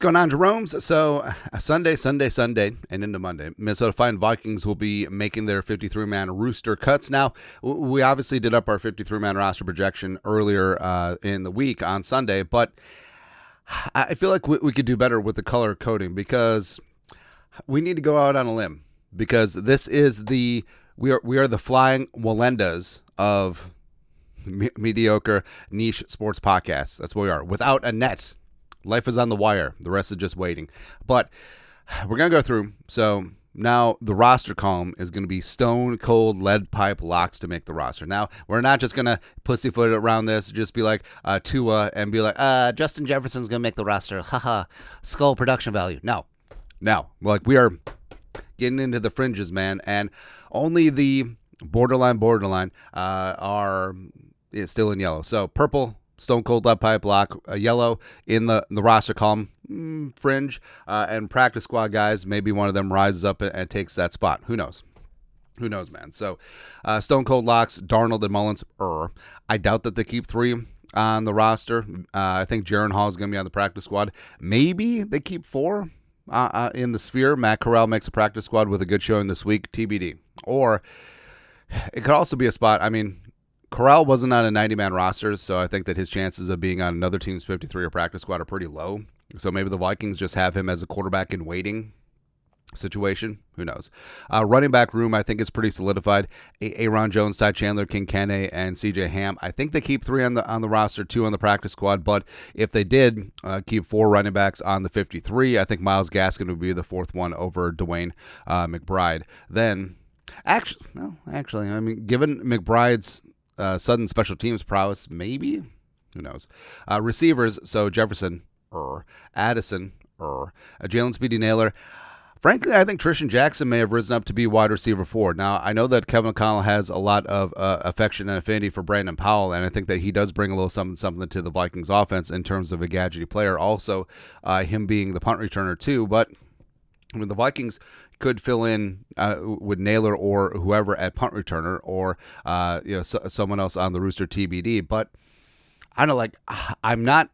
Going on, Jerome's? So Sunday, and into Monday, Minnesota Vikings will be making their 53-man rooster cuts. Now, we obviously did up our 53-man roster projection earlier in the week on Sunday, but I feel like we could do better with the color coding because we need to go out on a limb because this is we are the flying Walendas of mediocre niche sports podcasts. That's what we are. Without a net. Life is on the wire. The rest is just waiting. But we're going to go through. So now the roster column is going to be stone cold lead pipe locks to make the roster. Now, we're not just going to pussyfoot around this, just be like Tua and be like, Justin Jefferson's going to make the roster. Haha, skull production value. No. Like we are getting into the fringes, man. And only the borderline are still in yellow. So purple, stone cold lead pipe lock, yellow in the roster column, fringe, and practice squad guys. Maybe one of them rises up and takes that spot. Who knows? Who knows, man? So stone cold locks, Darnold and Mullins. I doubt that they keep three on the roster. I think Jaron Hall is going to be on the practice squad. Maybe they keep four in the sphere. Matt Corral makes a practice squad with a good showing this week, TBD. Or it could also be a spot. I mean, Corral wasn't on a 90-man roster, so I think that his chances of being on another team's 53 or practice squad are pretty low. So maybe the Vikings just have him as a quarterback in waiting situation. Who knows? Running back room, I think, is pretty solidified. Aaron Jones, Ty Chandler, King Kene, and CJ Ham. I think they keep three on the roster, two on the practice squad. But if they did keep four running backs on the 53, I think Myles Gaskin would be the fourth one over Dwayne McBride. Then, actually, I mean, given McBride's sudden special teams prowess, maybe? Who knows? Receivers, so Jefferson, Addison, Jalen Speedy Naylor. Frankly, I think Trishan Jackson may have risen up to be wide receiver 4. Now, I know that Kevin O'Connell has a lot of affection and affinity for Brandon Powell, and I think that he does bring a little something to the Vikings offense in terms of a gadgety player. Also, him being the punt returner too, but when the Vikings could fill in with Naylor or whoever at punt returner or someone else on the rooster TBD. But I don't know, like I'm not.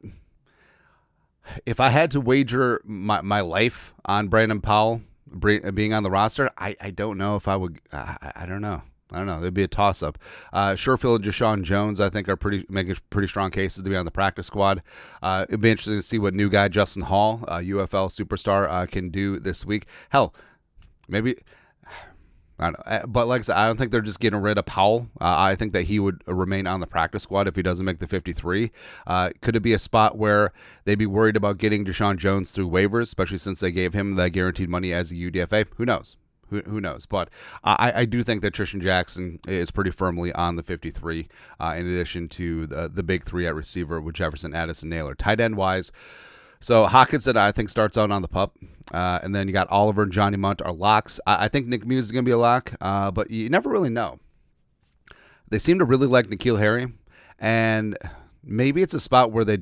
If I had to wager my life on Brandon Powell being on the roster, I don't know if I would. I don't know. It'd be a toss-up. Sherfield and Deshaun Jones, I think, are making pretty strong cases to be on the practice squad. It'd be interesting to see what new guy Justin Hall, UFL superstar, can do this week. Hell, maybe. I don't know. But like I said, I don't think they're just getting rid of Powell. I think that he would remain on the practice squad if he doesn't make the 53. Could it be a spot where they'd be worried about getting Deshaun Jones through waivers, especially since they gave him that guaranteed money as a UDFA? Who knows? Who knows? But I do think that Trishan Jackson is pretty firmly on the 53, in addition to the big three at receiver with Jefferson, Addison, Naylor. Tight end wise, so Hockenson, I think, starts out on the pup. And then you got Oliver and Johnny Munt are locks. I think Nick Muse is going to be a lock, but you never really know. They seem to really like N'Keal Harry, and maybe it's a spot where they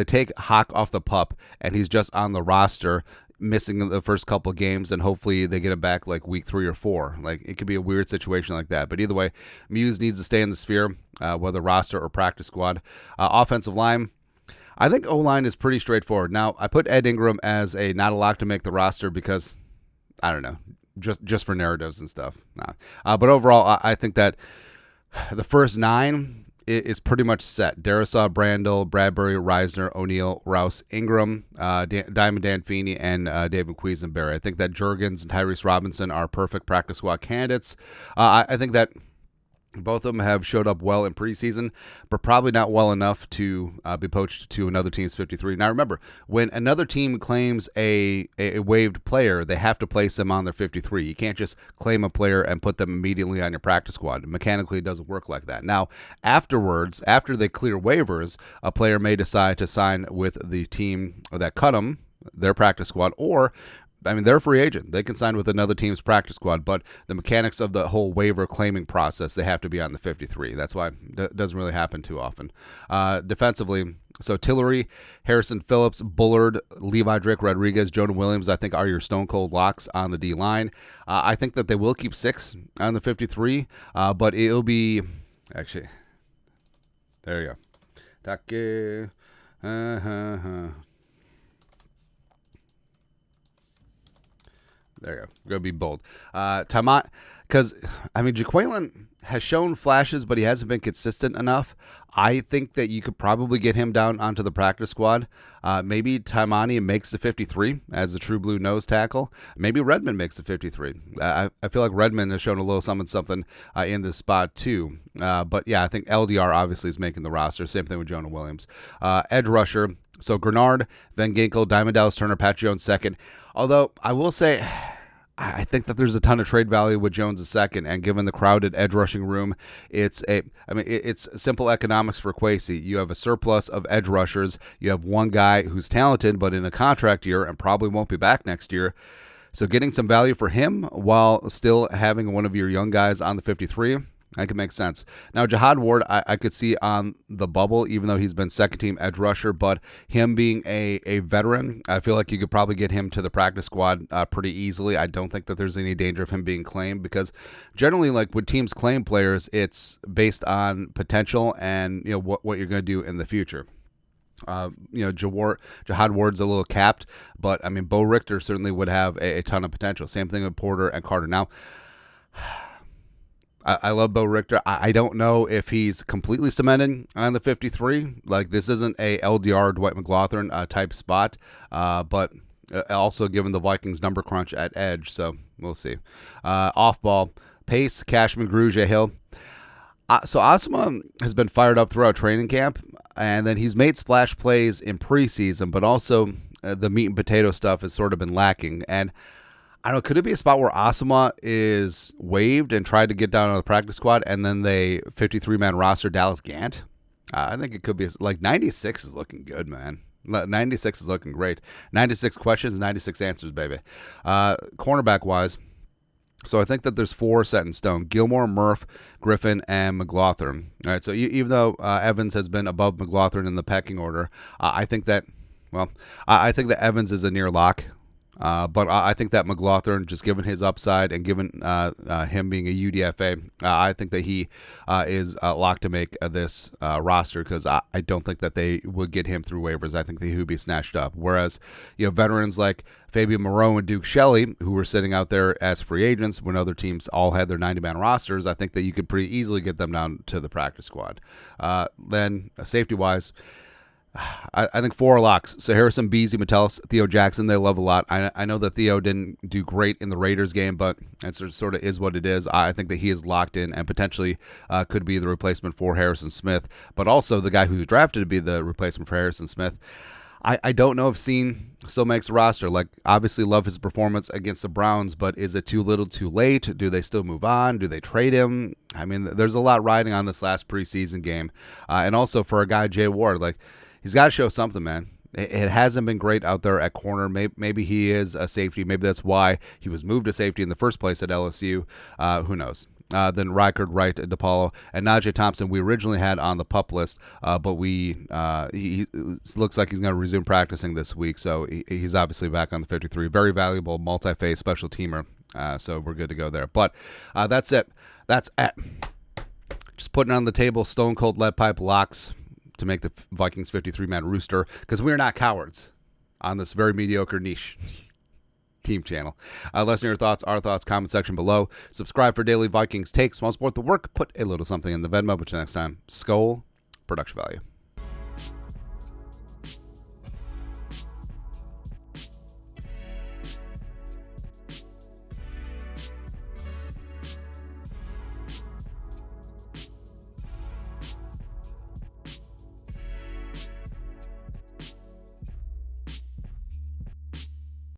take Hawk off the pup, and he's just on the roster, missing the first couple of games, and hopefully they get him back like week 3 or 4. Like, it could be a weird situation like that. But either way, Muse needs to stay in the sphere, whether roster or practice squad. Offensive line, I think O-line is pretty straightforward. Now, I put Ed Ingram as a not a lock to make the roster because, I don't know, just for narratives and stuff. Nah. But overall, I think that the first 9 is pretty much set. Darisaw, Brandel, Bradbury, Reisner, O'Neal, Rouse, Ingram, Diamond Dan Feeney, and David Quisenberry. I think that Juergens and Tyrese Robinson are perfect practice squad candidates. I think that both of them have showed up well in preseason, but probably not well enough to be poached to another team's 53. Now, remember, when another team claims a waived player, they have to place them on their 53. You can't just claim a player and put them immediately on your practice squad. Mechanically, it doesn't work like that. Now, afterwards, after they clear waivers, a player may decide to sign with the team that cut them, their practice squad, or they're a free agent. They can sign with another team's practice squad, but the mechanics of the whole waiver claiming process, they have to be on the 53. That's why it doesn't really happen too often. Defensively, so Tillery, Harrison Phillips, Bullard, Levi Drake, Rodriguez, Jonah Williams, I think are your stone cold locks on the D-line. I think that they will keep 6 on the 53, but it'll be, actually, there you go. There you go. We're going to be bold. Because, I mean, Jaquelin has shown flashes, but he hasn't been consistent enough. I think that you could probably get him down onto the practice squad. Maybe Taimani makes the 53 as a true blue nose tackle. Maybe Redmond makes the 53. I feel like Redmond has shown a little something in this spot too. But yeah, I think LDR obviously is making the roster. Same thing with Jonah Williams. Edge rusher. So Grenard, Van Ginkel, Diamond Dallas Turner, Pat Jones second. Although I will say, I think that there's a ton of trade value with Jones second, and given the crowded edge rushing room, it's simple economics for Kwesi. You have a surplus of edge rushers. You have one guy who's talented, but in a contract year and probably won't be back next year. So getting some value for him while still having one of your young guys on the 53, that could make sense. Now, Jihad Ward, I could see on the bubble, even though he's been second-team edge rusher, but him being a veteran, I feel like you could probably get him to the practice squad pretty easily. I don't think that there's any danger of him being claimed because generally, like when teams claim players, it's based on potential and what you're going to do in the future. Jihad Ward's a little capped, but I mean, Bo Richter certainly would have a ton of potential. Same thing with Porter and Carter. Now, I love Bo Richter. I don't know if he's completely cemented on the 53. Like, this isn't a LDR Dwight McLaughlin type spot, but also given the Vikings number crunch at edge, so we'll see. Off ball, Pace, Cashman, Grugia, Hill. So Asma has been fired up throughout training camp, and then he's made splash plays in preseason, but also the meat and potato stuff has sort of been lacking. And I don't know, could it be a spot where Asama is waived and tried to get down on the practice squad, and then they 53-man roster Dallas Gant? I think it could be, like, 96 is looking good, man. 96 is looking great. 96 questions, 96 answers, baby. Cornerback-wise, so I think that there's 4 set in stone: Gilmore, Murph, Griffin, and McLaughlin. All right, so even though Evans has been above McLaughlin in the pecking order, I think that Evans is a near lock. But I think that McLaughlin, just given his upside and given him being a UDFA, I think that he is locked to make this roster because I don't think that they would get him through waivers. I think that he would be snatched up. Whereas, veterans like Fabian Moreau and Duke Shelley, who were sitting out there as free agents when other teams all had their 90-man rosters, I think that you could pretty easily get them down to the practice squad. Then, safety-wise, I think 4 locks. So Harrison, Beasley, Metellus, Theo Jackson, they love a lot. I know that Theo didn't do great in the Raiders game, but it sort of is what it is. I think that he is locked in and potentially could be the replacement for Harrison Smith, but also the guy who's drafted to be the replacement for Harrison Smith. I don't know if Scene still makes the roster. Like, obviously love his performance against the Browns, but is it too little too late? Do they still move on? Do they trade him? I mean, there's a lot riding on this last preseason game. And also for a guy, Jay Ward, like, he's got to show something, man. It hasn't been great out there at corner. Maybe he is a safety. Maybe that's why he was moved to safety in the first place at LSU. Who knows? Then Reichard, Wright, DePaulo, and Najee Thompson we originally had on the PUP list, but he looks like he's going to resume practicing this week, so he's obviously back on the 53. Very valuable multi-phase special teamer, so we're good to go there. But that's it. That's it. Just putting on the table stone cold lead pipe locks to make the Vikings 53-man rooster, because we're not cowards on this very mediocre niche team channel. Let us know your thoughts, our thoughts, comment section below. Subscribe for daily Vikings takes. Want to support the work? Put a little something in the Venmo. But next time, Skol, production value.